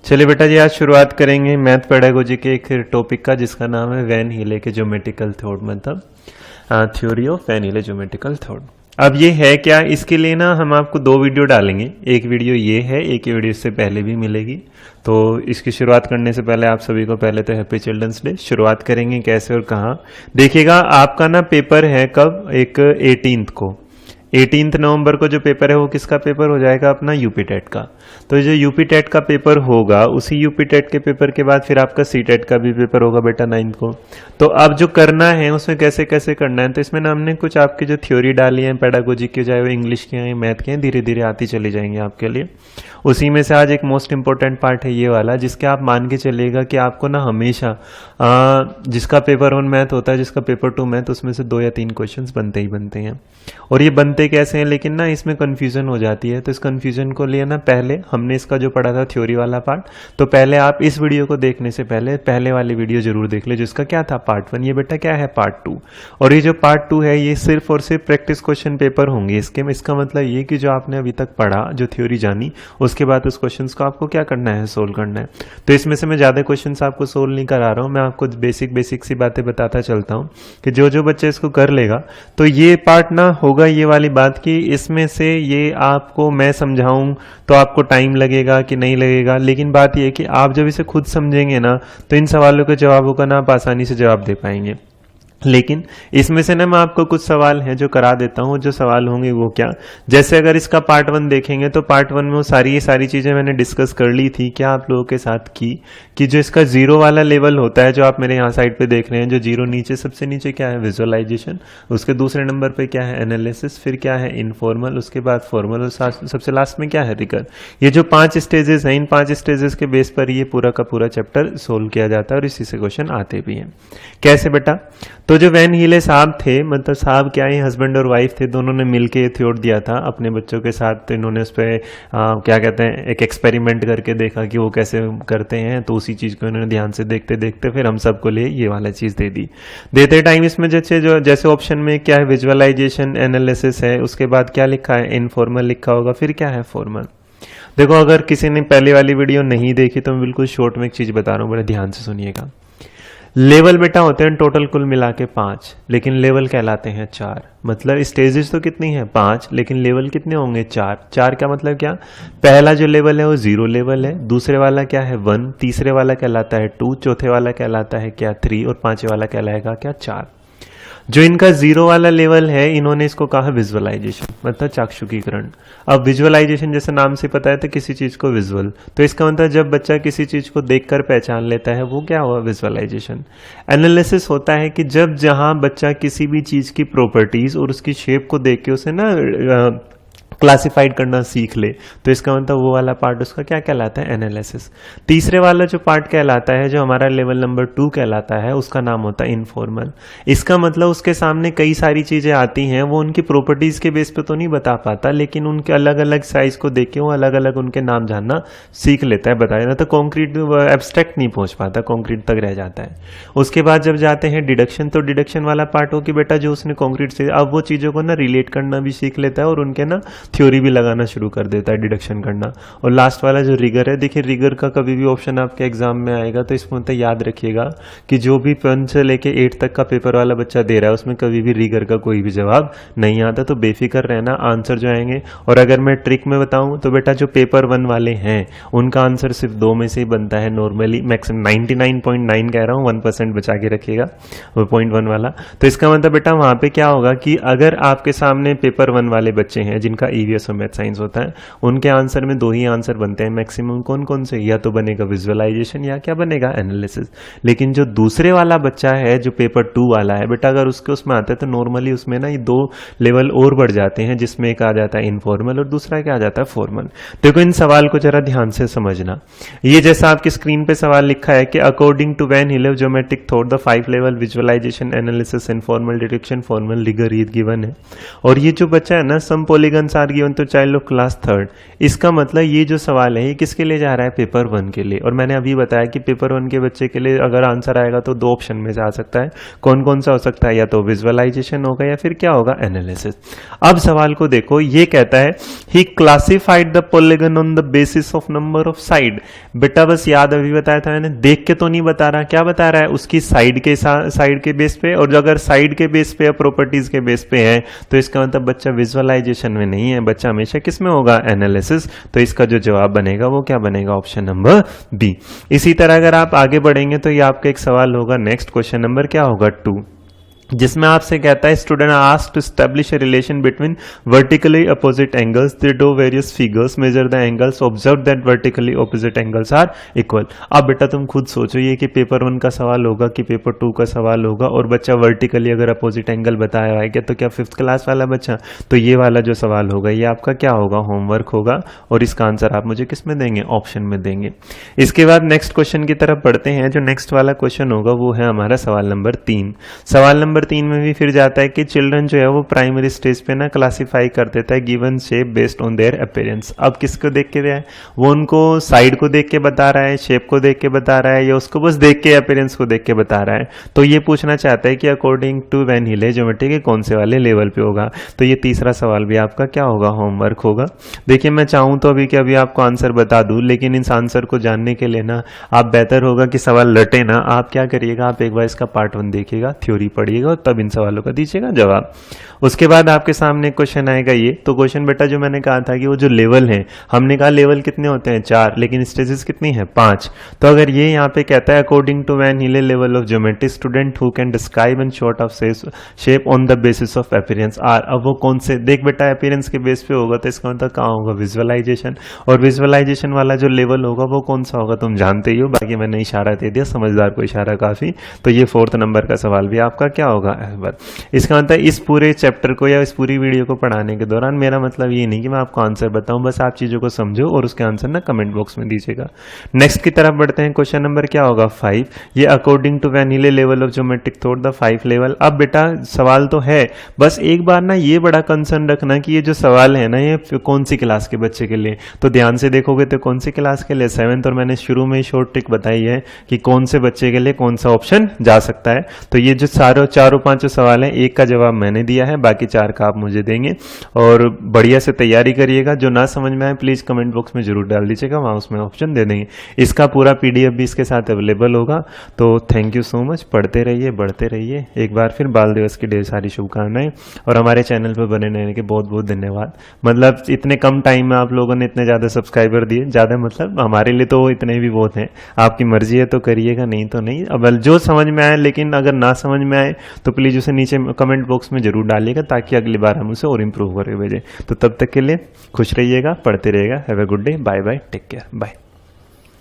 चलिए बेटा जी, आज शुरुआत करेंगे मैथ पेडागोजी के एक टॉपिक का जिसका नाम है वैन हीले के ज्योमेट्रिकल थ्योरम, मतलब theory of Van Hiele geometrical theorem. अब ये है क्या, इसके लिए ना हम आपको दो वीडियो डालेंगे। एक वीडियो ये है, एक वीडियो इससे पहले भी मिलेगी। तो इसकी शुरुआत करने से पहले आप सभी को पहले तो हैप्पी चिल्ड्रंस डे। शुरुआत करेंगे कैसे और कहाँ, देखिएगा। आपका ना पेपर है कब, एक 18 को, 18 नवंबर को जो पेपर है वो किसका पेपर हो जाएगा, अपना यूपी टेट का। तो जो यूपी टेट का पेपर होगा, उसी यूपी टेट के पेपर के बाद फिर आपका सी टेट का भी पेपर होगा बेटा 9 को। तो अब जो करना है उसमें कैसे कैसे करना है, तो इसमें ना हमने कुछ आपकी जो थ्योरी डाली है पेडागोजी की, चाहे वो इंग्लिश की है मैथ के हैं, धीरे धीरे आती चली जाएंगे आपके लिए। उसी में से आज एक मोस्ट इंपॉर्टेंट पार्ट है ये वाला, जिसके आप मान के चलिएगा कि आपको ना हमेशा जिसका पेपर 1 मैथ होता है, जिसका पेपर 2 मैथ, उसमें से 2 या 3 क्वेश्चंस बनते ही बनते हैं। और ये बनते कैसे हैं, लेकिन ना इसमें कंफ्यूजन हो जाती है। तो इस कंफ्यूजन को लिए ना पहले हमने इसका जो पढ़ा था थ्योरी वाला पार्ट, तो पहले आप इस वीडियो को देखने से पहले वाली वीडियो जरूर देख ले, जिसका क्या था पार्ट 1। ये बेटा क्या है, पार्ट 2। और ये जो पार्ट 2 है ये सिर्फ और सिर्फ प्रैक्टिस क्वेश्चन पेपर होंगे इसके में। इसका मतलब ये कि जो आपने अभी तक पढ़ा, जो थ्योरी जानी, उसके बाद उस क्वेश्चन को आपको क्या करना है, सोल्व करना है। तो इसमें से मैं ज्यादा क्वेश्चन आपको सोल्व नहीं करा रहा हूँ, मैं आपको बेसिक सी बातें बताता चलता हूँ कि जो जो बच्चे इसको कर लेगा, तो ये पार्ट ना होगा ये वाली बात कि इसमें से ये आपको मैं समझाऊं तो आपको टाइम लगेगा कि नहीं लगेगा, लेकिन बात ये है कि आप जब इसे खुद समझेंगे ना, तो इन सवालों के जवाबों का ना आप आसानी से जवाब दे पाएंगे। लेकिन इसमें से ना मैं आपको कुछ सवाल हैं जो करा देता हूँ। जो सवाल होंगे वो क्या, जैसे अगर इसका पार्ट 1 देखेंगे तो पार्ट 1 में वो सारी चीजें मैंने डिस्कस कर ली थी, क्या आप लोगों के साथ की, कि जो इसका जीरो वाला लेवल होता है, जो आप मेरे यहाँ साइड पे देख रहे हैं, जो जीरो नीचे सबसे नीचे क्या है, विजुअलाइजेशन, उसके दूसरे नंबर पे क्या है, एनालिसिस, फिर क्या है, इनफॉर्मल, उसके बाद फॉर्मल, और सबसे लास्ट में क्या है, रिगर। ये जो 5 स्टेजेस हैं, इन 5 स्टेजेस के बेस पर ये पूरा का पूरा चैप्टर सोल्व किया जाता है और इसी से क्वेश्चन आते भी हैं। कैसे बेटा, तो जो वैन हीले साहब थे, मतलब साहब क्या है, हस्बैंड और वाइफ थे, दोनों ने मिलके ये थ्योरी दिया था अपने बच्चों के साथ। तो इन्होंने उस पर क्या कहते हैं, एक एक्सपेरिमेंट करके देखा कि वो कैसे करते हैं। तो उसी चीज को इन्होंने ध्यान से देखते देखते फिर हम सबको लिए ये वाला चीज दे दी। देते टाइम इसमें जैसे ऑप्शन में क्या है, विजुअलाइजेशन, एनालिसिस है, उसके बाद क्या लिखा है, इनफॉर्मल लिखा होगा, फिर क्या है, फॉर्मल। देखो, अगर किसी ने पहले वाली वीडियो नहीं देखी तो मैं बिल्कुल शॉर्ट में एक चीज बता रहा हूँ, बड़े ध्यान से सुनिएगा। लेवल बेटा होते हैं टोटल कुल मिला के 5, लेकिन लेवल कहलाते हैं 4। मतलब स्टेजेस तो कितनी है, 5, लेकिन लेवल कितने होंगे, 4। 4 का मतलब क्या, पहला जो लेवल है वो 0 लेवल है, दूसरे वाला क्या है 1, तीसरे वाला कहलाता है 2, चौथे वाला कहलाता है क्या 3, और पांचवे वाला कहलाएगा क्या 4। जो इनका 0 वाला लेवल है, इन्होंने इसको कहा विजुअलाइजेशन, मतलब चाक्षुकीकरण। अब विजुअलाइजेशन जैसे नाम से पता है तो किसी चीज को विजुअल, तो इसका मतलब जब बच्चा किसी चीज को देखकर पहचान लेता है, वो क्या हुआ, विजुअलाइजेशन। एनालिसिस होता है कि जब जहां बच्चा किसी भी चीज की प्रॉपर्टीज और उसकी शेप को देख के उसे ना क्लासिफाइड करना सीख ले, तो इसका मतलब वो वाला पार्ट उसका क्या कहलाता है, एनालिसिस। तीसरे वाला जो पार्ट कहलाता है, जो हमारा लेवल नंबर 2 कहलाता है, उसका नाम होता है इनफॉर्मल। इसका मतलब उसके सामने कई सारी चीजें आती हैं, वो उनकी प्रॉपर्टीज के बेस पे तो नहीं बता पाता, लेकिन उनके अलग अलग साइज को देख के वो अलग अलग उनके नाम जानना सीख लेता है, बताया ना। तो कॉन्क्रीट एब्स्ट्रैक्ट नहीं पहुंच पाता, कॉन्क्रीट तक रह जाता है। उसके बाद जब जाते हैं डिडक्शन, तो डिडक्शन वाला पार्ट हो कि बेटा जो उसने कॉन्क्रीट से, अब वो चीजों को ना रिलेट करना भी सीख लेता है और उनके ना थ्योरी भी लगाना शुरू कर देता है, डिडक्शन करना। और लास्ट वाला जो रिगर है, देखिए रिगर का कभी भी ऑप्शन आपके एग्जाम में आएगा तो इसमें तो याद रखिएगा कि जो भी 1 से लेके 8 तक का पेपर वाला बच्चा दे रहा है, उसमें कभी भी रिगर का कोई भी जवाब नहीं आता। तो बेफिक्र रहना, आंसर जो आएंगे। और अगर मैं ट्रिक में बताऊं तो बेटा जो पेपर 1 वाले हैं उनका आंसर सिर्फ 2 में से ही बनता है नॉर्मली, मैक्सिमम 99.9 कह रहा हूं, 1% बचा के रखिएगा वो 0.1 वाला। तो इसका मतलब बेटा वहां पे क्या होगा कि अगर आपके सामने पेपर 1 वाले बच्चे हैं जिनका ईवीएस मैथ साइंस होता है, उनके आंसर में 2 ही आंसर बनते हैं मैक्सिमम। कौन कौन से, या तो बनेगा विजुअलाइजेशन या क्या बनेगा, एनालिसिस। लेकिन जो दूसरे वाला बच्चा है, जो पेपर 2 वाला है बेटा, अगर उसके उसमें आता है तो नॉर्मली उसमें ना ये 2 लेवल और बढ़ जाते हैं, जिसमें एक आ जाता है इनफॉर्मल और दूसरा क्या आ जाता है, फॉर्मल। देखो इन सवाल को जरा ध्यान से समझना। ये जैसा आपकी स्क्रीन पे सवाल लिखा है कि according to van Hiele geometric theorem the 5 level visualization, analysis, informal, deduction, formal, rigor given है। और ये जो बच्चा है ना, some polygons are are given to child of class 3rd। इसका मतलब ये जो सवाल है ये किसके लिए जा रहा है, पेपर 1 के लिए। और मैंने अभी बताया कि पेपर 1 के बच्चे के लिए अगर आंसर आएगा तो 2 ऑप्शन में से आ सकता है। कौन कौन सा हो सकता है, या तो विजुअलाइजेशन होगा या फिर क्या होगा, एनालिसिस। अब सवाल को देखो, ये कहता है he classified the polygon on the basis of number of side. बेटा बस याद अभी बताया था मैंने, देख के तो नहीं बता रहा, क्या बता रहा है, उसकी साइड के बेस पे। और अगर साइड के बेस पे या प्रॉपर्टीज के बेस पे है तो इसका मतलब बच्चा विजुअलाइजेशन में नहीं है, बच्चा हमेशा किस में होगा, एनालिसिस। तो इसका जो जवाब बनेगा वो क्या बनेगा, ऑप्शन नंबर बी। इसी तरह अगर आप आगे बढ़ेंगे तो ये आपका एक सवाल होगा, नेक्स्ट क्वेश्चन नंबर क्या होगा 2, जिसमें आपसे कहता है student asked to establish a relation between vertically opposite angles, they do various figures, measure the angles, observe that vertically opposite angles are equal. अब बेटा तुम खुद सोचो ये कि पेपर 1 का सवाल होगा कि पेपर 2 का सवाल होगा, और बच्चा वर्टिकली अगर अपोजिट एंगल बताया है क्या, तो क्या 5th क्लास वाला बच्चा, तो ये वाला जो सवाल होगा ये आपका क्या होगा, होमवर्क होगा, और इसका आंसर आप मुझे किस में देंगे, ऑप्शन में देंगे। इसके बाद नेक्स्ट क्वेश्चन की तरफ बढ़ते हैं। जो नेक्स्ट वाला क्वेश्चन होगा वो है हमारा सवाल नंबर 3। सवाल नंबर 3 में भी फिर जाता है कि चिल्ड्रन जो है वो प्राइमरी स्टेज पे ना क्लासिफाई कर देता है given shape based on their appearance. अब किसको देख के है, वो उनको साइड को देख के बता रहा है, शेप को देख के बता रहा है, या उसको बस देख के अपीयरेंस को देख के बता रहा है। तो ये पूछना चाहता है कि अकॉर्डिंग टू वैन हिले ज्योमेट्री के कौन से वाले लेवल पे होगा। तो ये तीसरा सवाल भी आपका क्या होगा, होमवर्क होगा। देखिए मैं चाहूँ तो अभी आपको आंसर बता दूं, लेकिन इस आंसर को जानने के लिए ना आप बेहतर होगा कि सवाल लटे ना, आप क्या करिएगा, आप एक बार इसका पार्ट 1 देखिएगा, थ्योरी पढ़िएगा, और तब इन सवालों का दीजिएगा जवाब। उसके बाद आपके सामने क्वेश्चन आएगा ये। तो क्वेश्चन बेटा जो मैंने कहा था कि वो जो लेवल है, हमने कहा लेवल कितने होते हैं 4, लेकिन स्टेजेस कितनी है 5। तो अगर ये यहाँ पे कहता है according to Van Hiele level of geometry student who can describe and sort of shape on the basis of appearance are. अब वो कौन से, देख बेटा अपीयरेंस के बेस पे होगा तो इसका मतलब कहाँ होगा, विजुअलाइजेशन। और विजुअलाइजेशन वाला जो लेवल होगा वो कौन सा होगा, तुम जानते ही हो, बाकी मैंने इशारा दे दिया, समझदार को इशारा काफी। तो ये 4th नंबर का सवाल भी आपका क्या होगा, इसका मतलब इस पूरे चैप्टर को या इस पूरी वीडियो को पढ़ाने के दौरान मेरा मतलब ये नहीं कि मैं आपको आंसर बताऊं, बस आप चीजों को समझो और उसके आंसर ना कमेंट बॉक्स में दीजिएगा। नेक्स्ट की तरफ बढ़ते हैं, क्वेश्चन नंबर क्या होगा 5। ये according to Van Hiele level of geometric thought the 5 level. अब बेटा सवाल तो है, बस एक बार ना ये बड़ा कंसर्न रखना कि ये जो सवाल है ना ये कौन सी क्लास के बच्चे के लिए। तो ध्यान से देखोगे तो कौन सी क्लास के लिए, 7th। और मैंने शुरू में ही शॉर्ट ट्रिक बताई है कि कौन से बच्चे के लिए कौन सा ऑप्शन जा सकता है। तो ये जो चारों पांचों सवाल हैं, एक का जवाब मैंने दिया है, बाकी 4 का आप मुझे देंगे। और बढ़िया से तैयारी करिएगा, जो ना समझ में आए प्लीज कमेंट बॉक्स में जरूर डाल दीजिएगा, वहां उसमें ऑप्शन दे देंगे। इसका पूरा PDF भी इसके साथ अवेलेबल होगा। तो थैंक यू सो मच, पढ़ते रहिए, बढ़ते रहिए। एक बार फिर बाल दिवस की ढेर सारी शुभकामनाएं, और हमारे चैनल पर बने रहने के बहुत बहुत धन्यवाद। मतलब इतने कम टाइम में आप लोगों ने इतने ज्यादा सब्सक्राइबर दिए, ज्यादा मतलब हमारे लिए तो इतने भी बहुत हैं। आपकी मर्जी है तो करिएगा, नहीं तो नहीं। अब जो समझ में आए, लेकिन अगर ना समझ में आए तो प्लीज उसे नीचे कमेंट बॉक्स में जरूर डालिएगा, ताकि अगली बार हम उसे और इम्प्रूव करके भेजें। तो तब तक के लिए खुश रहिएगा, पढ़ते रहिएगा। Have a good day, bye bye, take care, bye.